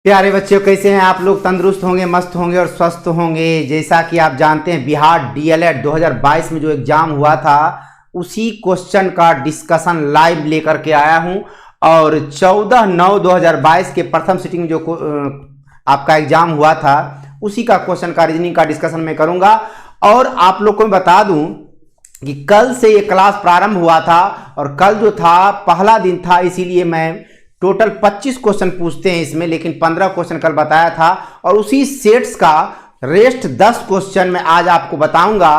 प्यारे बच्चों, कैसे हैं आप लोग? तंदुरुस्त होंगे, मस्त होंगे और स्वस्थ होंगे। जैसा कि आप जानते हैं, बिहार डीएलएड 2022 में जो एग्जाम हुआ था उसी क्वेश्चन का डिस्कशन लाइव लेकर के आया हूं। और 14/9/2022 के प्रथम सिटिंग में जो आपका एग्जाम हुआ था उसी का क्वेश्चन का रीजनिंग का डिस्कशन मैं करूंगा। और आप लोग को मैं बता दूं कि कल से ये क्लास प्रारंभ हुआ था और कल जो था पहला दिन था, इसीलिए मैं टोटल 25 क्वेश्चन पूछते हैं इसमें, लेकिन 15 क्वेश्चन कल बताया था। और उसी सेट्स का रेस्ट 10 क्वेश्चन मैं आज आपको बताऊंगा।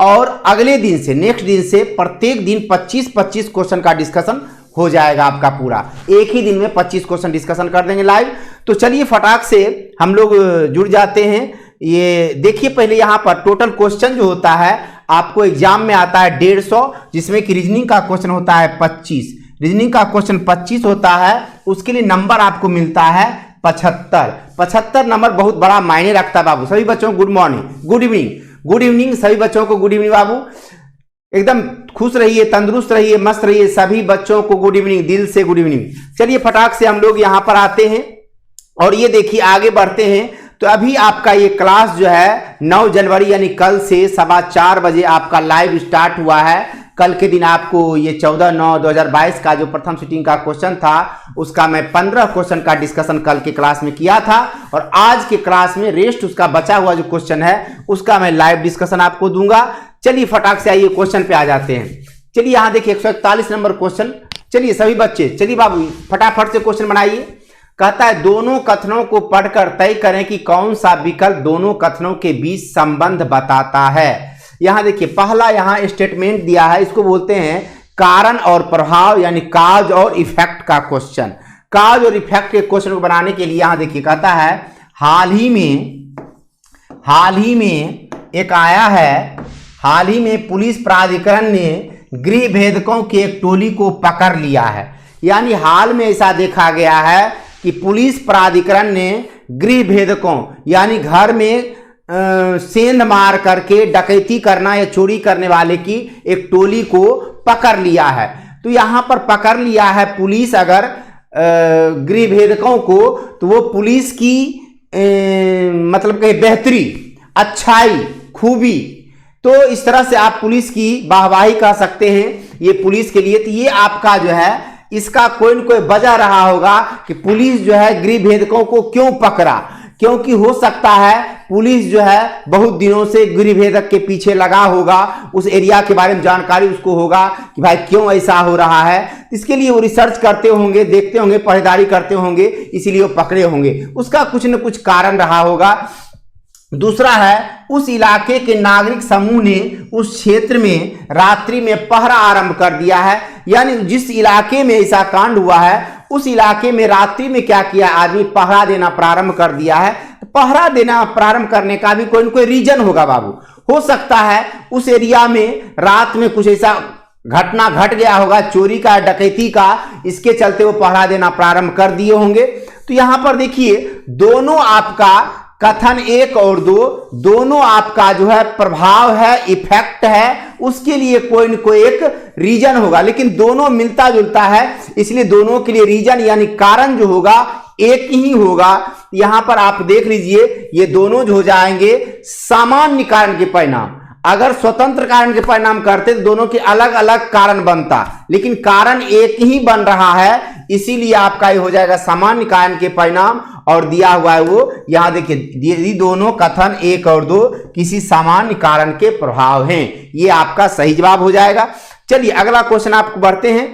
और अगले दिन से, नेक्स्ट दिन से प्रत्येक दिन 25-25 क्वेश्चन का डिस्कशन हो जाएगा आपका पूरा। एक ही दिन में 25 क्वेश्चन डिस्कशन कर देंगे लाइव। तो चलिए फटाक से हम लोग जुड़ जाते हैं। ये देखिए, पहले यहाँ पर टोटल क्वेश्चन जो होता है आपको एग्जाम में आता है 150, जिसमें कि रीजनिंग का क्वेश्चन होता है 25। रीजनिंग का क्वेश्चन 25 होता है, उसके लिए नंबर आपको मिलता है 75। 75 नंबर बहुत बड़ा मायने रखता है बाबू। सभी बच्चों को good morning, good evening, good evening सभी बच्चों को गुड इवनिंग बाबू। एकदम खुश रहिए, तंदुरुस्त रहिए, मस्त रहिए, सभी बच्चों को गुड इवनिंग, दिल से गुड इवनिंग। चलिए फटाक से हम लोग यहां पर आते हैं और ये देखिए आगे बढ़ते हैं। तो अभी आपका ये क्लास जो है 9 जनवरी यानी कल से 4:15 बजे आपका लाइव स्टार्ट हुआ है। कल के दिन आपको ये 14/9/2022 का जो प्रथम सिटिंग का क्वेश्चन था उसका मैं 15 क्वेश्चन का डिस्कशन कल के क्लास में किया था। और आज के क्लास में रेस्ट उसका बचा हुआ जो क्वेश्चन है उसका मैं लाइव डिस्कशन आपको दूंगा। चलिए फटाक से आइए क्वेश्चन पे आ जाते हैं। चलिए यहाँ देखिए 141 नंबर क्वेश्चन। चलिए सभी बच्चे, चलिए बाबू फटाफट से क्वेश्चन बनाइए। कहता है दोनों कथनों को पढ़कर तय करें कि कौन सा विकल्प दोनों कथनों के बीच संबंध बताता है। यहां देखिए पहला यहां स्टेटमेंट दिया है, इसको बोलते हैं कारण और प्रभाव यानी काज और इफेक्ट का क्वेश्चन। काज और इफेक्ट के क्वेश्चन को बनाने के लिए यहां देखिए कहता है हाल ही में एक आया है, हाल ही में पुलिस प्राधिकरण ने गृह भेदकों की एक टोली को पकड़ लिया है। यानी हाल में ऐसा देखा गया है कि पुलिस प्राधिकरण ने गृह भेदकों यानी घर में सेंध मार करके डकैती करना या चोरी करने वाले की एक टोली को पकड़ लिया है। तो यहां पर पकड़ लिया है पुलिस अगर गृह भेदकों को, तो वो पुलिस की मतलब कि बेहतरी, अच्छाई, खूबी, तो इस तरह से आप पुलिस की वाहवाही कर सकते हैं ये पुलिस के लिए। तो ये आपका जो है इसका कोई न कोई वजह रहा होगा कि पुलिस जो है गृह भेदकों को क्यों पकड़ा, क्योंकि हो सकता है पुलिस जो है बहुत दिनों से गृह भेदक के पीछे लगा होगा, उस एरिया के बारे में जानकारी उसको होगा कि भाई क्यों ऐसा हो रहा है। इसके लिए वो रिसर्च करते होंगे, देखते होंगे, पहरेदारी करते होंगे, इसीलिए वो पकड़े होंगे। उसका कुछ न कुछ कारण रहा होगा। दूसरा है उस इलाके के नागरिक समूह ने उस क्षेत्र में रात्रि में पहरा आरंभ कर दिया है। यानी जिस इलाके में ऐसा कांड हुआ है उस इलाके में रात्रि में क्या किया, आदमी पहरा देना प्रारंभ कर दिया है। पहरा देना प्रारंभ करने का भी कोई न कोई रीजन होगा बाबू। हो सकता है उस एरिया में रात में कुछ ऐसा घटना घट गया होगा, चोरी का, डकैती का, इसके चलते वो पहरा देना प्रारंभ कर दिए होंगे। तो यहां पर देखिए दोनों आपका कथन 1 और 2 दोनों आपका जो है प्रभाव है, इफेक्ट है, उसके लिए कोई न कोई एक रीजन होगा, लेकिन दोनों मिलता जुलता है, इसलिए दोनों के लिए रीजन यानी कारण जो होगा एक ही होगा। यहां पर आप देख लीजिए ये दोनों जो हो जाएंगे सामान्य कारण के परिणाम। अगर स्वतंत्र कारण के परिणाम करते तो दोनों के अलग अलग कारण बनता, लेकिन कारण एक ही बन रहा है, इसीलिए आपका ये हो जाएगा सामान्य कारण के परिणाम। और दिया हुआ है वो यहां देखिए, ये दोनों कथन 1 और 2 किसी सामान्य कारण के प्रभाव हैं। ये आपका सही जवाब हो जाएगा। चलिए अगला क्वेश्चन आपको बढ़ते हैं।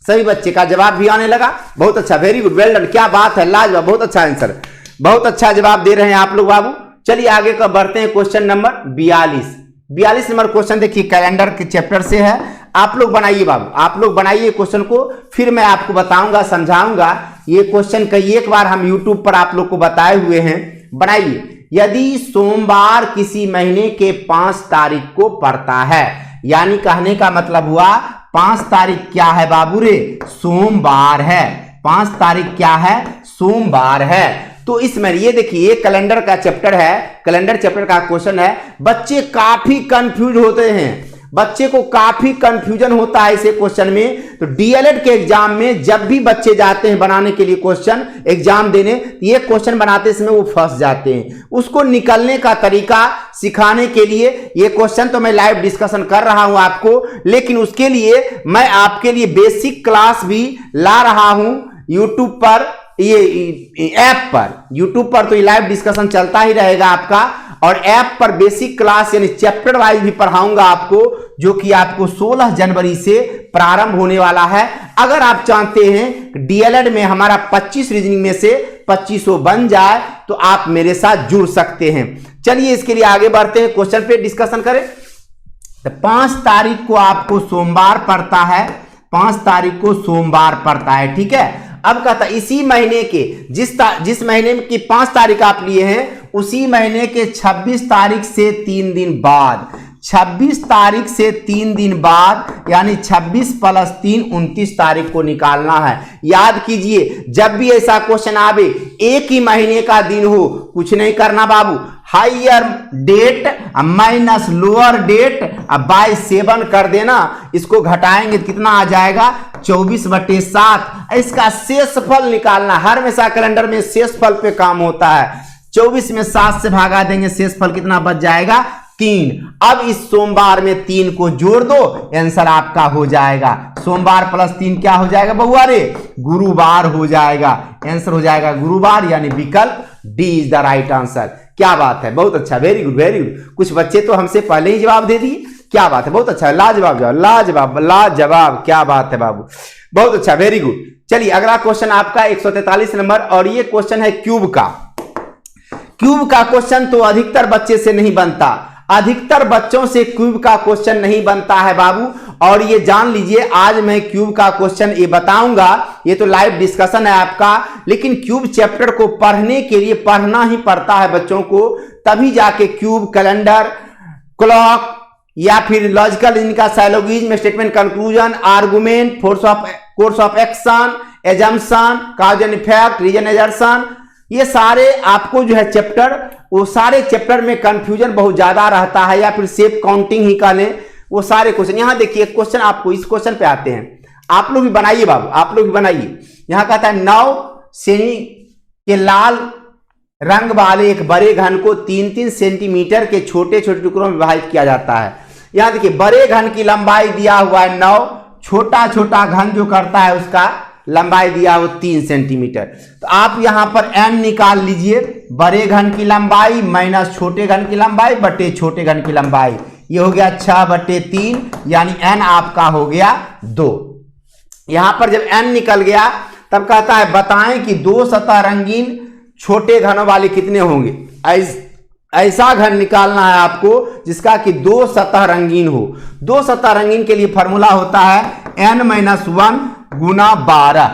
सभी बच्चे का जवाब भी आने लगा, बहुत अच्छा, वेरी गुड, वेल डन, क्या बात है, लाजवाब, बहुत अच्छा आंसर, बहुत अच्छा जवाब दे रहे हैं आप लोग बाबू। चलिए आगे का बढ़ते हैं क्वेश्चन नंबर 42 नंबर क्वेश्चन देखिए कैलेंडर के चैप्टर से है। आप लोग बनाइए बाबू, आप लोग बनाइए क्वेश्चन को, फिर मैं आपको बताऊंगा, समझाऊंगा। ये क्वेश्चन कई एक बार हम YouTube पर आप लोग को बताए हुए हैं। बनाइए। यदि सोमवार किसी महीने के 5 तारीख को पड़ता है, यानी कहने का मतलब हुआ 5 तारीख क्या है बाबू रे, सोमवार है। 5 तारीख क्या है, सोमवार है। तो इसमें ये देखिए कैलेंडर का चैप्टर है, कैलेंडर चैप्टर का क्वेश्चन है। बच्चे काफी कंफ्यूज होते हैं, बच्चे को काफी कंफ्यूजन होता है इसे क्वेश्चन में। तो डीएलएड के एग्जाम में जब भी बच्चे जाते हैं बनाने के लिए क्वेश्चन एग्जाम देने, ये क्वेश्चन बनाते समय वो फंस जाते हैं। उसको निकलने का तरीका सिखाने के लिए ये क्वेश्चन तो मैं लाइव डिस्कशन कर रहा हूं आपको, लेकिन उसके लिए मैं आपके लिए बेसिक क्लास भी ला रहा हूं यूट्यूब पर, ये ऐप पर। यूट्यूब पर तो ये लाइव डिस्कशन चलता ही रहेगा आपका, और ऐप पर बेसिक क्लास यानी चैप्टर वाइज भी पढ़ाऊंगा आपको, जो कि आपको 16 जनवरी से प्रारंभ होने वाला है। अगर आप चाहते हैं डीएलएड में हमारा 25 रीजनिंग में से 2500 बन जाए तो आप मेरे साथ जुड़ सकते हैं। चलिए इसके लिए आगे बढ़ते हैं, क्वेश्चन पे डिस्कशन करें। तो 5 तारीख को आपको सोमवार पड़ता है, 5 तारीख को सोमवार पड़ता है, ठीक है। अब कहता इसी महीने के जिस महीने की 5 तारीख आप लिए हैं उसी महीने के 26 तारीख से 3 दिन बाद, 26 तारीख से 3 दिन बाद यानी 26 + 3 29 तारीख को निकालना है। याद कीजिए जब भी ऐसा क्वेश्चन आवे एक ही महीने का दिन हो, कुछ नहीं करना बाबू, higher date minus lower date by 7 कर देना। इसको घटाएंगे कितना आ जाएगा 24/7। इसका शेषफल निकालना, हर हमेशा कैलेंडर में शेषफल पे काम होता है। 24 में 7 से भागा देंगे, शेषफल कितना बच जाएगा 3। अब इस सोमवार में 3 को जोड़ दो, आंसर आपका हो जाएगा सोमवार + 3 क्या हो जाएगा बहुआ रे, गुरुवार हो जाएगा। आंसर हो जाएगा गुरुवार, यानी विकल्प D is the right answer. क्या बात है, बहुत अच्छा, वेरी गुड वेरी गुड। कुछ बच्चे तो हमसे पहले ही जवाब दे दिए, क्या बात है, बहुत अच्छा, लाजवाब जवाब, लाजवाब लाजवाब, क्या बात है बाबू, बहुत अच्छा, वेरी गुड। चलिए अगला क्वेश्चन आपका 143 नंबर, और ये क्वेश्चन है क्यूब का। क्यूब का क्वेश्चन तो अधिकतर बच्चे से नहीं बनता, अधिकतर बच्चों से क्यूब का क्वेश्चन नहीं बनता है बाबू। और ये जान लीजिए आज मैं क्यूब का क्वेश्चन ये बताऊंगा, ये तो लाइव डिस्कशन है आपका, लेकिन क्यूब चैप्टर को पढ़ने के लिए पढ़ना ही पड़ता है बच्चों को, तभी जाके क्यूब, कैलेंडर, क्लॉक या फिर लॉजिकल इनका syllogism, statement, conclusion, argument, course of action, assumption, cause and effect, reason assertion, ये सारे आपको जो है चैप्टर, वो सारे चैप्टर में कंफ्यूजन बहुत ज्यादा रहता है, या फिर सेफ काउंटिंग ही का लें, वो सारे क्वेश्चन। यहां देखिए क्वेश्चन, आपको इस क्वेश्चन पे आते हैं, आप लोग भी बनाइए बाबू, आप लोग भी बनाइए। यहां कहता है 9 सेमी के लाल रंग वाले एक बड़े घन को 3-3 सेंटीमीटर के छोटे छोटे टुकड़ों में विभाजित किया जाता है। यहां देखिए बड़े घन की लंबाई दिया हुआ है 9, छोटा छोटा घन जो करता है उसका लंबाई दिया हो 3 सेंटीमीटर। तो आप यहां पर n निकाल लीजिए, बड़े घन की लंबाई माइनस छोटे घन की लंबाई बटे छोटे घन की लंबाई, ये हो गया 6/3, यानी n आपका हो गया 2। यहां पर जब n निकल गया तब कहता है बताएं कि 2 सतह रंगीन छोटे घनों वाले कितने होंगे। ऐसा घन निकालना है आपको जिसका कि 2 सतह रंगीन हो। 2 सतह रंगीन के लिए फॉर्मूला होता है n-1 गुना 12,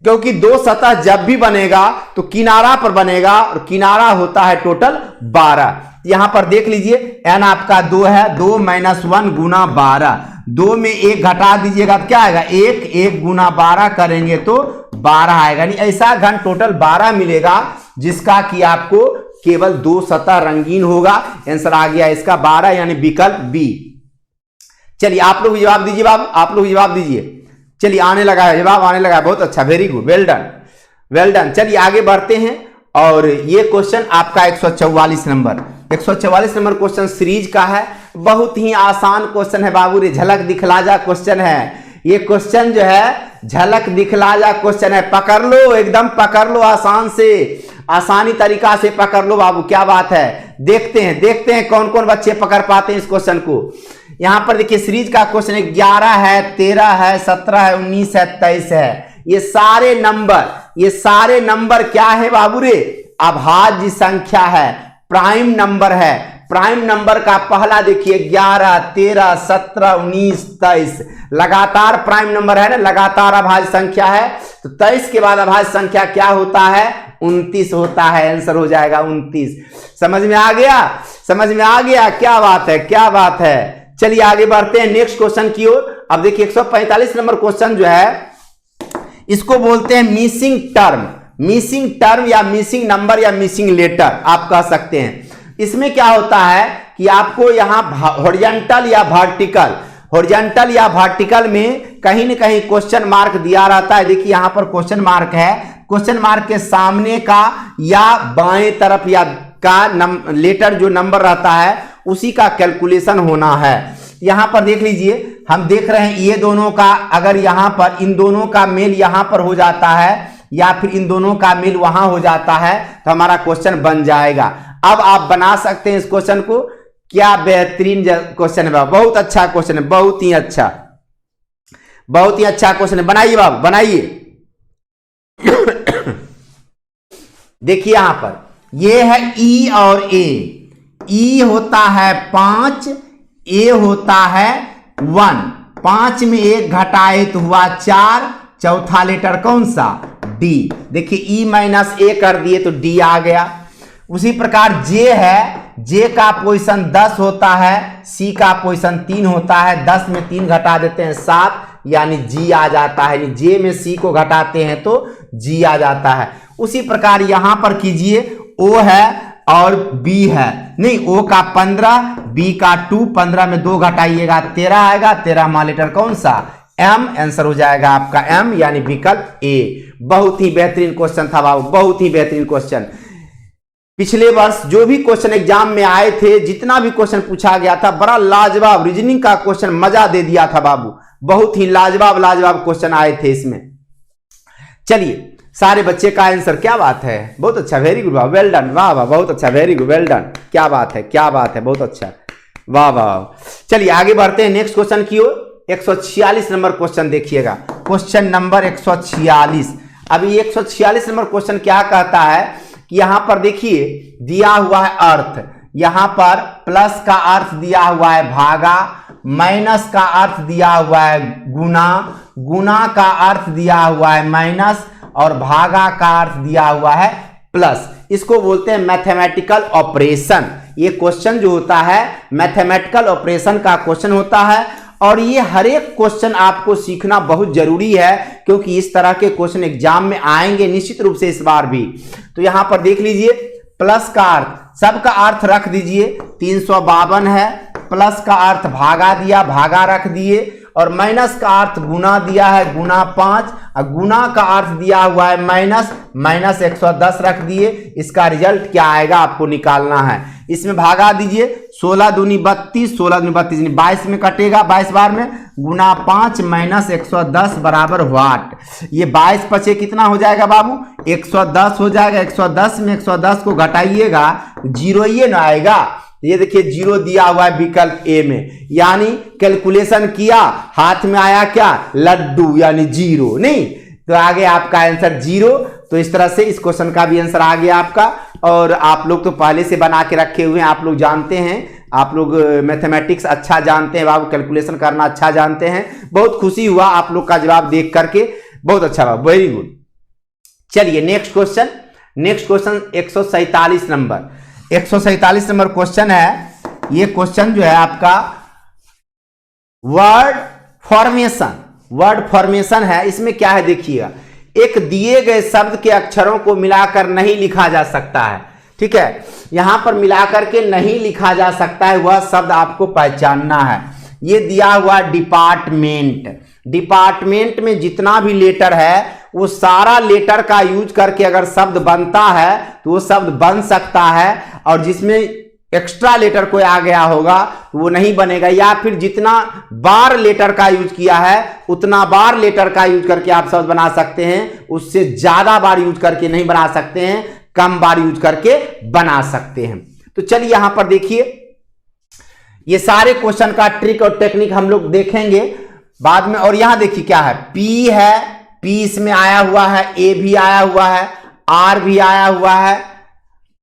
क्योंकि 2 सतह जब भी बनेगा तो किनारा पर बनेगा, और किनारा होता है टोटल 12। यहां पर देख लीजिए n आपका 2 है, 2 - 1 गुना 12, 2 में 1 घटा दीजिएगा तो क्या आएगा 1, 1 गुना 12 करेंगे तो 12 आएगा। यानी ऐसा घन टोटल 12 मिलेगा जिसका कि आपको केवल 2 सतह रंगीन होगा। आंसर आ गया इसका 12, यानी विकल्प बी। चलिए आप लोग जवाब दीजिए बाबू, आप लोग जवाब दीजिए। चलिए आने लगा है, जवाब आने लगा है, बहुत अच्छा, very good, well done well done. चलिए आगे बढ़ते हैं, और ये क्वेश्चन आपका 144 नंबर, 144 नंबर क्वेश्चन सीरीज का है। बहुत ही आसान क्वेश्चन है बाबू रे, झलक दिखला जा क्वेश्चन है। ये क्वेश्चन जो है झलक दिखला जा क्वेश्चन है, पकड़ लो, एकदम पकड़ लो, आसान से आसानी तरीका से पकड़ लो बाबू, क्या बात है। देखते हैं कौन कौन बच्चे पकड़ पाते हैं इस क्वेश्चन को। यहां पर देखिए सीरीज का क्वेश्चन 11 है, 13 है, 17 है, 19 है, 23 है। ये सारे नंबर क्या है बाबू रे, अभाज्य संख्या है, प्राइम नंबर है। प्राइम नंबर का पहला देखिए 11, 13, 17, 19, 23 लगातार प्राइम नंबर है ना, लगातार अभाज्य संख्या है। तो 23 के बाद अभाज्य संख्या क्या होता है 29 होता है। आंसर हो जाएगा 29। समझ में आ गया, समझ में आ गया, क्या बात है, क्या बात है। चलिए आगे बढ़ते हैं नेक्स्ट क्वेश्चन की ओर। अब देखिए 145 नंबर क्वेश्चन जो है इसको बोलते हैं मिसिंग टर्म, मिसिंग टर्म या मिसिंग नंबर या मिसिंग लेटर आप कह सकते हैं। इसमें क्या होता है कि आपको यहाँ हॉरिजॉन्टल या वर्टिकल में कहीं न कहीं क्वेश्चन मार्क दिया रहता है। देखिए यहाँ पर क्वेश्चन मार्क है, क्वेश्चन मार्क के सामने का या बाएं तरफ या का लेटर जो नंबर रहता है उसी का कैलकुलेशन होना है। यहां पर देख लीजिए, हम देख रहे हैं ये दोनों का, अगर यहां पर इन दोनों का मेल यहां पर हो जाता है या फिर इन दोनों का मेल वहां हो जाता है तो हमारा क्वेश्चन बन जाएगा। अब आप बना सकते हैं इस क्वेश्चन को। क्या बेहतरीन क्वेश्चन है, बहुत अच्छा क्वेश्चन है, बहुत ही अच्छा क्वेश्चन है। बनाइए बाबू, बनाइए। देखिए यहां पर ये है ई और ए। ई होता है 5, ए होता है 1। 5 में 1 घटाए तो हुआ 4, चौथा लेटर कौन सा? डी। देखिए ई माइनस ए कर दिए तो डी आ गया। उसी प्रकार जे है, जे का पोजीशन 10 होता है, सी का पोजीशन 3 होता है। 10 में 3 घटा देते हैं 7, यानी जी आ जाता है। जे में सी को घटाते हैं तो जी आ जाता है। उसी प्रकार यहां पर कीजिए, ओ है और बी है, नहीं ओ का 15, बी का 2, 15 में 2 घटाइएगा 13 आएगा। 13वां लेटर कौन सा? एम। आंसर हो जाएगा आपका एम, यानी विकल्प ए। बहुत ही बेहतरीन क्वेश्चन था बाबू, बहुत ही बेहतरीन क्वेश्चन। पिछले वर्ष जो भी क्वेश्चन एग्जाम में आए थे, जितना भी क्वेश्चन पूछा गया था, बड़ा लाजवाब रीजनिंग का क्वेश्चन मजा दे दिया था बाबू। बहुत ही लाजवाब क्वेश्चन आए थे इसमें। चलिए सारे बच्चे का आंसर, क्या बात है, बहुत अच्छा, वेरी गुड, वेल डन, वाह वाह, बहुत अच्छा, वेरी गुड, वेल डन, क्या बात है, क्या बात है, बहुत अच्छा, वाह वाह। चलिए आगे बढ़ते हैं नेक्स्ट क्वेश्चन की ओर। 146 नंबर क्वेश्चन देखिएगा, क्वेश्चन नंबर 146। अभी 146 नंबर क्वेश्चन क्या कहता है कि यहां पर देखिए दिया हुआ है अर्थ, यहां पर प्लस का अर्थ दिया हुआ है भागा, माइनस का अर्थ दिया हुआ है गुना, गुना का अर्थ दिया हुआ है माइनस और भागा का अर्थ दिया हुआ है प्लस। इसको बोलते हैं मैथमेटिकल ऑपरेशन। ये क्वेश्चन जो होता है मैथमेटिकल ऑपरेशन का क्वेश्चन होता है और ये हर एक क्वेश्चन आपको सीखना बहुत जरूरी है क्योंकि इस तरह के क्वेश्चन एग्जाम में आएंगे निश्चित रूप से इस बार भी। तो यहां पर देख लीजिए, प्लस का अर्थ, सबका अर्थ रख दीजिए, 352 है, प्लस का अर्थ भागा दिया, भागा रख दिए, और माइनस का अर्थ गुना दिया है, गुना 5, और गुना का अर्थ दिया हुआ है माइनस, माइनस 110 रख दिए। इसका रिजल्ट क्या आएगा आपको निकालना है। इसमें भागा दीजिए, 16 दूनी 32, 16 दूनी 32, 22 में कटेगा, 22 बार में, गुना 5 माइनस 110 बराबर वाट। ये 22 पचे कितना हो जाएगा बाबू? 110 हो जाएगा। 110 में 110 को घटाइएगा, जीरो ये ना आएगा। ये देखिए जीरो दिया हुआ है विकल्प ए में, यानी कैलकुलेशन किया, हाथ में आया क्या? लड्डू, यानी जीरो, नहीं तो आगे आपका आंसर जीरो। तो इस तरह से इस क्वेश्चन का भी आंसर आ गया आपका। और आप लोग तो पहले से बना के रखे हुए हैं, आप लोग जानते हैं, आप लोग मैथमेटिक्स अच्छा जानते हैं बाबू, कैलकुलेशन करना अच्छा जानते हैं। बहुत खुशी हुआ आप लोग का जवाब देख करके, बहुत अच्छा बाबू, वेरी गुड। चलिए next question, next question 147 number, 147 number question है। ये क्वेश्चन जो है आपका वर्ड फॉर्मेशन है। इसमें क्या है देखिएगा, एक दिए गए शब्द के अक्षरों को मिलाकर नहीं लिखा जा सकता है, ठीक है। यहां पर मिलाकर के नहीं लिखा जा सकता है, वह शब्द आपको पहचानना है। ये दिया हुआ डिपार्टमेंट, डिपार्टमेंट में जितना भी लेटर है वो सारा लेटर का यूज करके अगर शब्द बनता है तो वो शब्द बन सकता है, और जिसमें एक्स्ट्रा लेटर कोई आ गया होगा तो वो नहीं बनेगा। या फिर जितना बार लेटर का यूज किया है उतना बार लेटर का यूज करके आप शब्द बना सकते हैं, उससे ज्यादा बार यूज करके नहीं बना सकते हैं, कम बार यूज करके बना सकते हैं। तो चलिए यहां पर देखिए, ये सारे क्वेश्चन का ट्रिक और टेक्निक हम लोग देखेंगे बाद में। और यहां देखिए क्या है, पी है, पी इसमें आया हुआ है, ए भी आया हुआ है, आर भी आया हुआ है,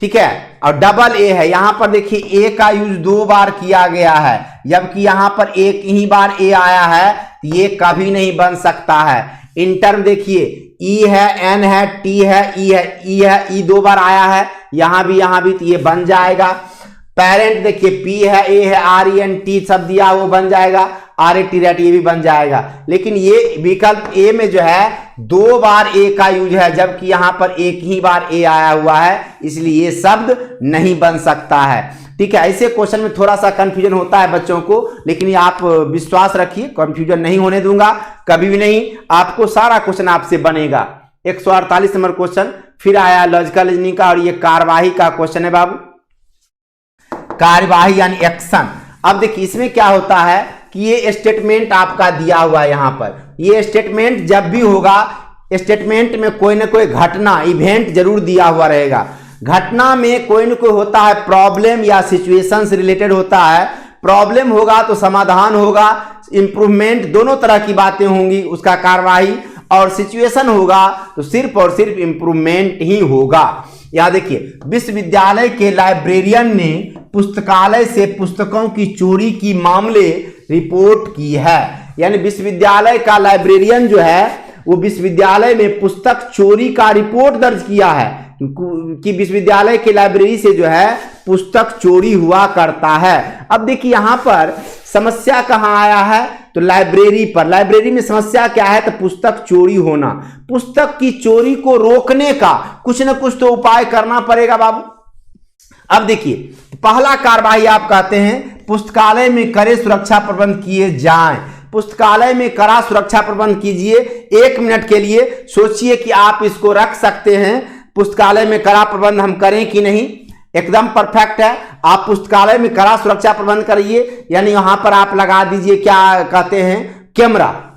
ठीक है, और डबल ए है। यहां पर देखिए ए का यूज 2 बार किया गया है, जबकि यहां पर एक ही बार ए आया है, ये कभी नहीं बन सकता है। इंटर में देखिए ई है, एन है, टी है, ई है, ई है, ई 2 बार आया है, यहां भी तो ये बन जाएगा। पेरेंट देखिए पी है, ए है, आर ई एन टी सब दिया वो बन जाएगा, आर ए टी रेट ये भी बन जाएगा। लेकिन ये विकल्प ए में जो है 2 बार ए का यूज है, जबकि यहां पर एक ही बार ए आया हुआ है, इसलिए ये शब्द नहीं बन सकता है। ठीक है, ऐसे क्वेश्चन में थोड़ा सा कंफ्यूजन होता है बच्चों को, लेकिन ये आप विश्वास रखिए कंफ्यूजन नहीं होने दूंगा कभी भी नहीं, आपको सारा क्वेश्चन आपसे बनेगा। 148 नंबर क्वेश्चन फिर आया लॉजिकल रीजनिंग का, और ये कार्यवाही का क्वेश्चन है बाबू, कार्यवाही यानी एक्शन। अब देखिए इसमें क्या होता है कि ये स्टेटमेंट आपका दिया हुआ है यहां पर, ये स्टेटमेंट जब भी होगा स्टेटमेंट में कोई ना कोई घटना इवेंट जरूर दिया हुआ रहेगा। घटना में कोई ना कोई होता है प्रॉब्लम या सिचुएशन से रिलेटेड होता है, प्रॉब्लम होगा तो समाधान होगा, इंप्रूवमेंट दोनों तरह की बातें होंगी उसका कार्यवाही, और सिचुएशन होगा तो सिर्फ और सिर्फ इंप्रूवमेंट ही होगा। यहां देखिए विश्वविद्यालय के लाइब्रेरियन ने पुस्तकालय से पुस्तकों की चोरी की मामले रिपोर्ट की है। यानी विश्वविद्यालय का लाइब्रेरियन जो है वो विश्वविद्यालय में पुस्तक चोरी का रिपोर्ट दर्ज किया है कि विश्वविद्यालय के लाइब्रेरी से जो है पुस्तक चोरी हुआ करता है। अब देखिए यहां पर समस्या कहां आया है, तो लाइब्रेरी पर। लाइब्रेरी में समस्या क्या है, तो पुस्तक चोरी होना। पुस्तक की चोरी को रोकने का कुछ ना कुछ तो उपाय करना पड़ेगा बाबू। अब देखिए पहला कार्यवाही आप कहते हैं पुस्तकालय में कड़े सुरक्षा प्रबंध किए जाएं। पुस्तकालय में कड़ा सुरक्षा प्रबंध कीजिए। 1 मिनट के लिए सोचिए कि आप इसको रख सकते हैं, पुस्तकालय में कड़ा प्रबंध हम करें कि नहीं। एकदम परफेक्ट है, आप पुस्तकालय में कड़ा सुरक्षा प्रबंध करिए, यानी यहां पर आप लगा दीजिए क्या कहते हैं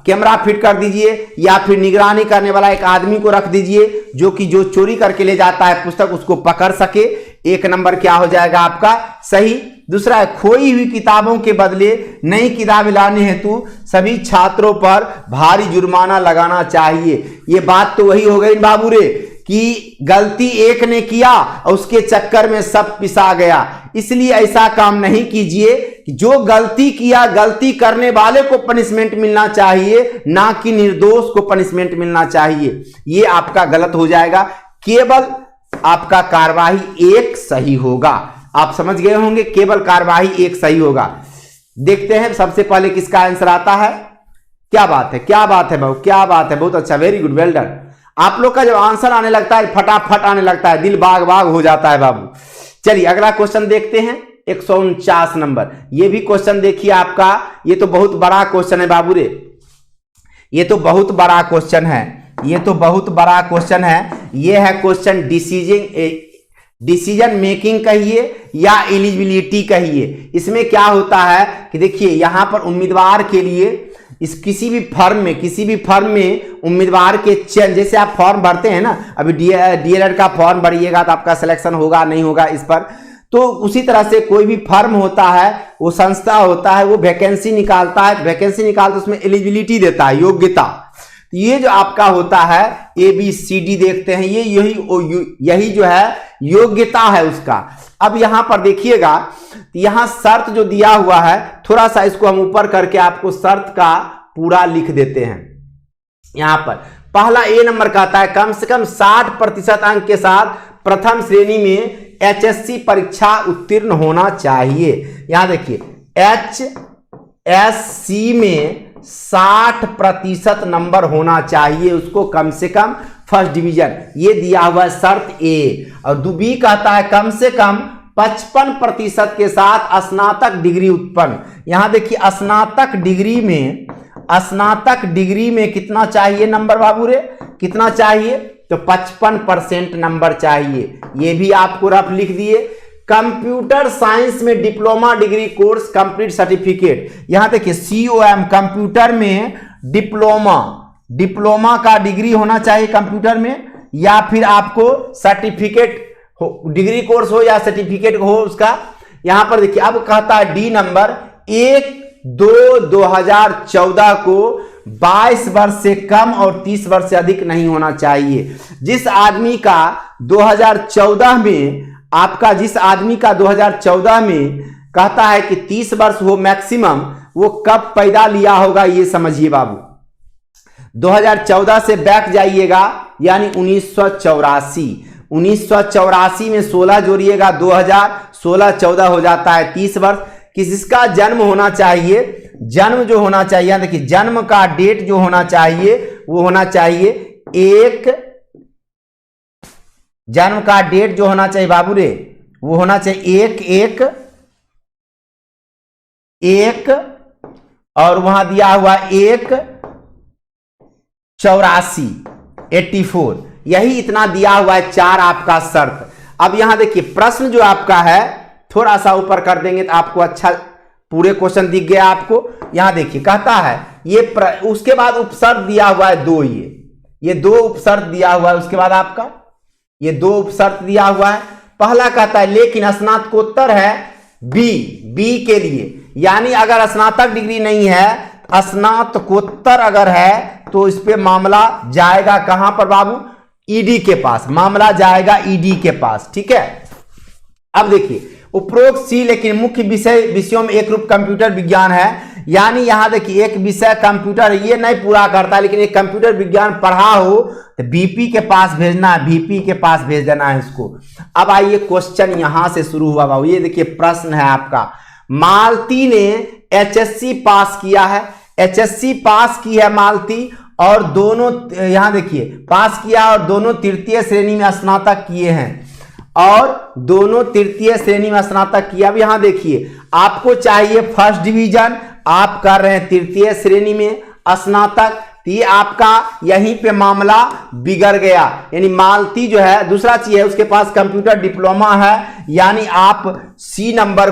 कैमरा फिट कर दीजिए, या फिर निगरानी करने वाला एक आदमी को रख दीजिए जो चोरी करके ले जाता है पुस्तक उसको पकड़ सके। 1 नंबर क्या हो जाएगा आपका सही। दूसरा है खोई हुई किताबों के बदले नई किताबें लाने हेतु सभी छात्रों पर भारी जुर्माना लगाना चाहिए। ये बात तो वही हो गई बाबू रे कि गलती एक ने किया और उसके चक्कर में सब पिसा गया, इसलिए ऐसा काम नहीं कीजिए। जो गलती किया गलती करने वाले को पनिशमेंट मिलना चाहिए, ना कि निर्दोष को पनिशमेंट मिलना चाहिए। ये आपका गलत हो जाएगा, केवल आपका कार्यवाही 1 सही होगा। आप समझ गए होंगे, केवल कार्यवाही 1 सही होगा। देखते हैं सबसे पहले किसका आंसर आता है। क्या बात है, क्या बात है बाबू, क्या बात है, बहुत अच्छा, वेरी गुड, वेल डन। आप लोग का जब आंसर आने लगता है फटाफट आने लगता है, दिल बाग बाग हो जाता है बाबू। चलिए अगला क्वेश्चन देखते हैं 149 नंबर। ये भी क्वेश्चन देखिए आपका, ये तो बहुत बड़ा क्वेश्चन है बाबू रे, ये तो बहुत बड़ा क्वेश्चन है, ये तो बहुत बड़ा क्वेश्चन है। ये है क्वेश्चन डिसीजन मेकिंग कहिए या एलिजिबिलिटी कहिए। इसमें क्या होता है कि देखिए यहां पर उम्मीदवार के लिए किसी भी फर्म में उम्मीदवार के चयन, जैसे आप फॉर्म भरते हैं ना, अभी डीएलएड का फॉर्म भरिएगा तो आपका सिलेक्शन होगा नहीं होगा इस पर, तो उसी तरह से कोई भी फर्म होता है, वो संस्था होता है, वो वैकेंसी निकालता है, वैकेंसी निकालता है उसमें एलिजिबिलिटी देता है, योग्यता। ये जो आपका होता है ABCD देखते हैं, ये यही जो है योग्यता है उसका। अब यहां पर देखिएगा, यहां शर्त जो दिया हुआ है, थोड़ा सा इसको हम ऊपर करके आपको शर्त का पूरा लिख देते हैं। यहां पर पहला A नंबर कहता है कम से कम 60% अंक के साथ प्रथम श्रेणी में HSC परीक्षा उत्तीर्ण होना चाहिए। यहां देखिए HSC में 60% नंबर होना चाहिए उसको, कम से कम फर्स्ट डिवीजन, ये दिया हुआ शर्त ए। और B कहता है कम से कम 55% के साथ स्नातक डिग्री उत्पन्न। यहां देखिए स्नातक डिग्री में कितना चाहिए नंबर बाबू रे, कितना चाहिए, तो 55% नंबर चाहिए। ये भी आपको रफ लिख दिए। कंप्यूटर साइंस में diploma degree course complete certificate, यहां देखिए COM कंप्यूटर में डिप्लोमा का डिग्री होना चाहिए कंप्यूटर में, या फिर आपको सर्टिफिकेट डिग्री कोर्स हो या सर्टिफिकेट हो उसका। यहां पर देखिए अब कहता है D नंबर 1/2/2014 को 22 वर्ष से कम और 30 वर्ष से अधिक नहीं होना चाहिए। जिस आदमी का 2014 में कहता है कि 30 वर्ष हो मैक्सिमम, वो कब पैदा लिया होगा ये समझिए बाबू। 2014 से बैक जाइएगा, यानी 1984। 1984 में 16 जोड़िएगा 2000, 16 14 हो जाता है 30 वर्ष। किसका जन्म होना चाहिए, जन्म जो होना चाहिए, देखिए जन्म का डेट जो होना चाहिए वो होना चाहिए जन्म का डेट जो होना चाहिए बाबू रे, वो होना चाहिए 1/1/1 और वहां दिया हुआ 1/84 यही इतना दिया हुआ है, 4 आपका शर्त। अब यहां देखिए प्रश्न जो आपका है थोड़ा सा ऊपर कर देंगे तो आपको अच्छा पूरे क्वेश्चन दिख गया आपको। यहां देखिए कहता है ये उसके बाद उपशर्त दिया हुआ है 2, ये 2 उपशर्त दिया हुआ है, उसके बाद आपका ये 2 उपशर्त दिया हुआ है। पहला कहता है लेकिन स्नातकोत्तर है बी के लिए, यानी अगर स्नातक डिग्री नहीं है, स्नातकोत्तर अगर है तो इस पे मामला जाएगा कहां पर बाबू, ईडी के पास, मामला जाएगा ईडी के पास, ठीक है। अब देखिए उपरोक्त सी लेकिन मुख्य विषयों में एक रूप कंप्यूटर विज्ञान है, यानी यहां देखिए एक विषय कंप्यूटर ये नहीं पूरा करता, लेकिन एक कंप्यूटर विज्ञान पढ़ा हो तो बीपी के पास भेजना है, बीपी के पास भेज देना है इसको। अब आइए क्वेश्चन यहां से शुरू हुआ बाबू, ये देखिए प्रश्न है आपका, मालती ने एचएससी पास किया है, एचएससी पास की है मालती, और दोनों यहां देखिए पास किया और दोनों तृतीय श्रेणी में स्नातक किए हैं, और दोनों तृतीय श्रेणी में स्नातक किया। अब यहां देखिए आपको चाहिए फर्स्ट डिवीजन, आप कर रहे हैं तृतीय श्रेणी में स्नातक, तो ये आपका यहीं पे मामला बिगड़ गया। यानी मालती जो है दूसरा चीज है उसके पास कंप्यूटर डिप्लोमा है, यानी आप सी नंबर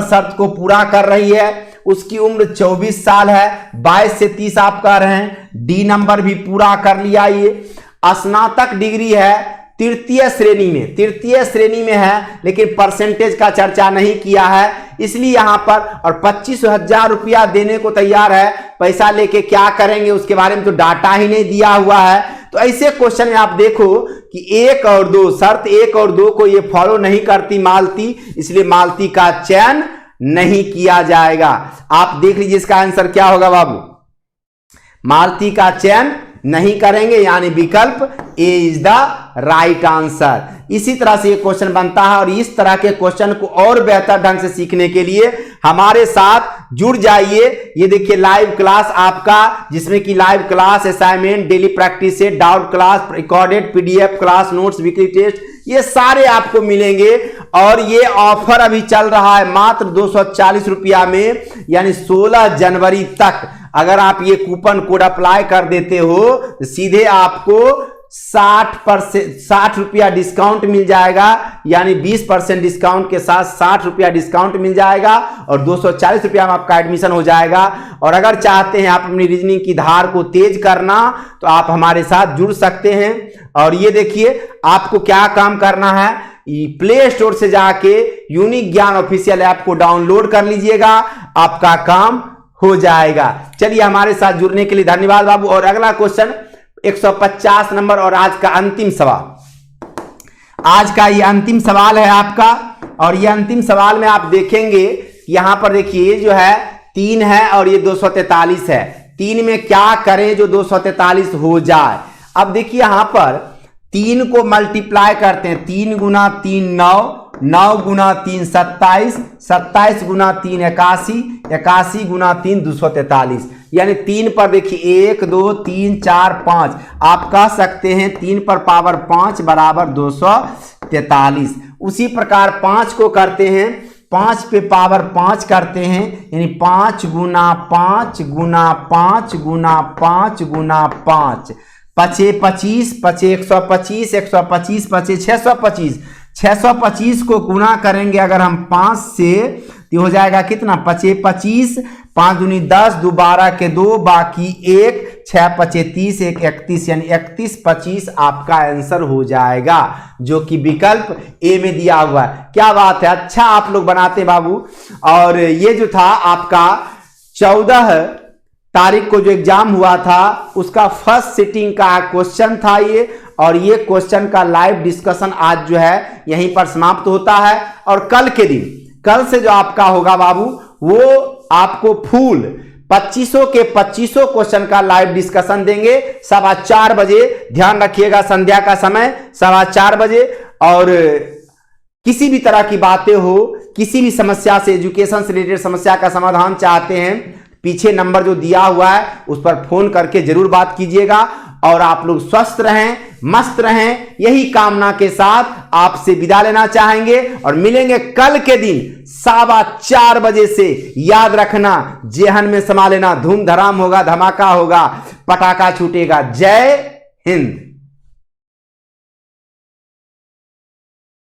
शर्त को पूरा कर रही है, उसकी उम्र 24 साल है, 22 से 30 आप कर रहे हैं, डी नंबर भी पूरा कर लिया। ये स्नातक डिग्री है तृतीय श्रेणी में है, लेकिन परसेंटेज का चर्चा नहीं किया है, इसलिए यहां पर, और 25,000 रुपया देने को तैयार है, पैसा लेके क्या करेंगे उसके बारे में तो डाटा ही नहीं दिया हुआ है। तो ऐसे क्वेश्चन में आप देखो कि 1 और 2 शर्त 1 और 2 को ये फॉलो नहीं करती मालती, इसलिए मालती का चयन नहीं किया जाएगा। आप देख लीजिए इसका आंसर क्या होगा बाबू, मालती का चयन नहीं करेंगे, यानी विकल्प ए इज द राइट आंसर। इसी तरह से ये क्वेश्चन बनता है, और इस तरह के क्वेश्चन को और बेहतर ढंग से सीखने के लिए हमारे साथ जुड़ जाइए। ये देखिए लाइव क्लास आपका, जिसमें कि live class, assignment, daily practice, doubt class, recorded PDF class, notes, weekly test, ये सारे आपको मिलेंगे। और ये ऑफर अभी चल रहा है मात्र 240 रुपया में, यानी 16 जनवरी तक अगर आप ये कूपन कोड अप्लाई कर देते हो तो सीधे आपको 60 रुपया डिस्काउंट मिल जाएगा, यानी 20% डिस्काउंट के साथ 60 रुपया डिस्काउंट मिल जाएगा, और 240 रुपया में आपका एडमिशन हो जाएगा। और अगर चाहते हैं आप अपनी रीजनिंग की धार को तेज करना तो आप हमारे साथ जुड़ सकते हैं। और ये देखिए आपको क्या काम करना है, प्ले स्टोर से जाके यूनिक ज्ञान ऑफिशियल ऐप को डाउनलोड कर लीजिएगा, आपका काम हो जाएगा। चलिए हमारे साथ जुड़ने के लिए धन्यवाद बाबू। और अगला क्वेश्चन 150 नंबर और आज का अंतिम सवाल, आज का ये अंतिम सवाल है आपका। और ये अंतिम सवाल में आप देखेंगे यहां पर देखिए ये जो है 3 है और ये 243 है, 3 में क्या करें जो 243 हो जाए। अब देखिए यहां पर 3 को मल्टीप्लाई करते हैं, 3 गुना 3 9, 9 गुना 3 27, 27 गुना 3 81, 81 गुना 3 243, यानी 3 पर देखिए 1 2 3 4 5, आप कह सकते हैं 3 पर पावर 5 बराबर 243। उसी प्रकार 5 को करते हैं, 5 पे पावर 5 करते हैं, यानी 5 गुना 5 गुना 5 गुना 5 गुना 5, 5 25, 5 125, 125 5 625, 625 को गुना करेंगे अगर हम 5 से तो हो जाएगा कितना, 5 25, 5 दूनी 10, 2 12 के 2 बाकी 1, 6 5 30, 1 31, यानी 31 25 आपका आंसर हो जाएगा, जो कि विकल्प ए में दिया हुआ है। क्या बात है, अच्छा आप लोग बनाते बाबू। और ये जो था आपका 14 तारीख को जो एग्जाम हुआ था उसका फर्स्ट सिटिंग का क्वेश्चन था ये, और ये क्वेश्चन का लाइव डिस्कशन आज जो है यहीं पर समाप्त होता है। और कल के दिन, कल से जो आपका होगा बाबू वो आपको 2500 के 2500 क्वेश्चन का लाइव डिस्कशन देंगे 4:15 बजे। ध्यान रखिएगा, संध्या का समय 4:15 बजे। और किसी भी तरह की बातें हो, किसी भी समस्या से, एजुकेशन से रिलेटेड समस्या का समाधान चाहते हैं, पीछे नंबर जो दिया हुआ है उस पर फोन करके जरूर बात कीजिएगा। और आप लोग स्वस्थ रहें, मस्त रहें, यही कामना के साथ आपसे विदा लेना चाहेंगे और मिलेंगे कल के दिन 4:15 बजे से। याद रखना, जेहन में समा लेना, धूम धड़ाम होगा, धमाका होगा, पटाखा छूटेगा। जय हिंद।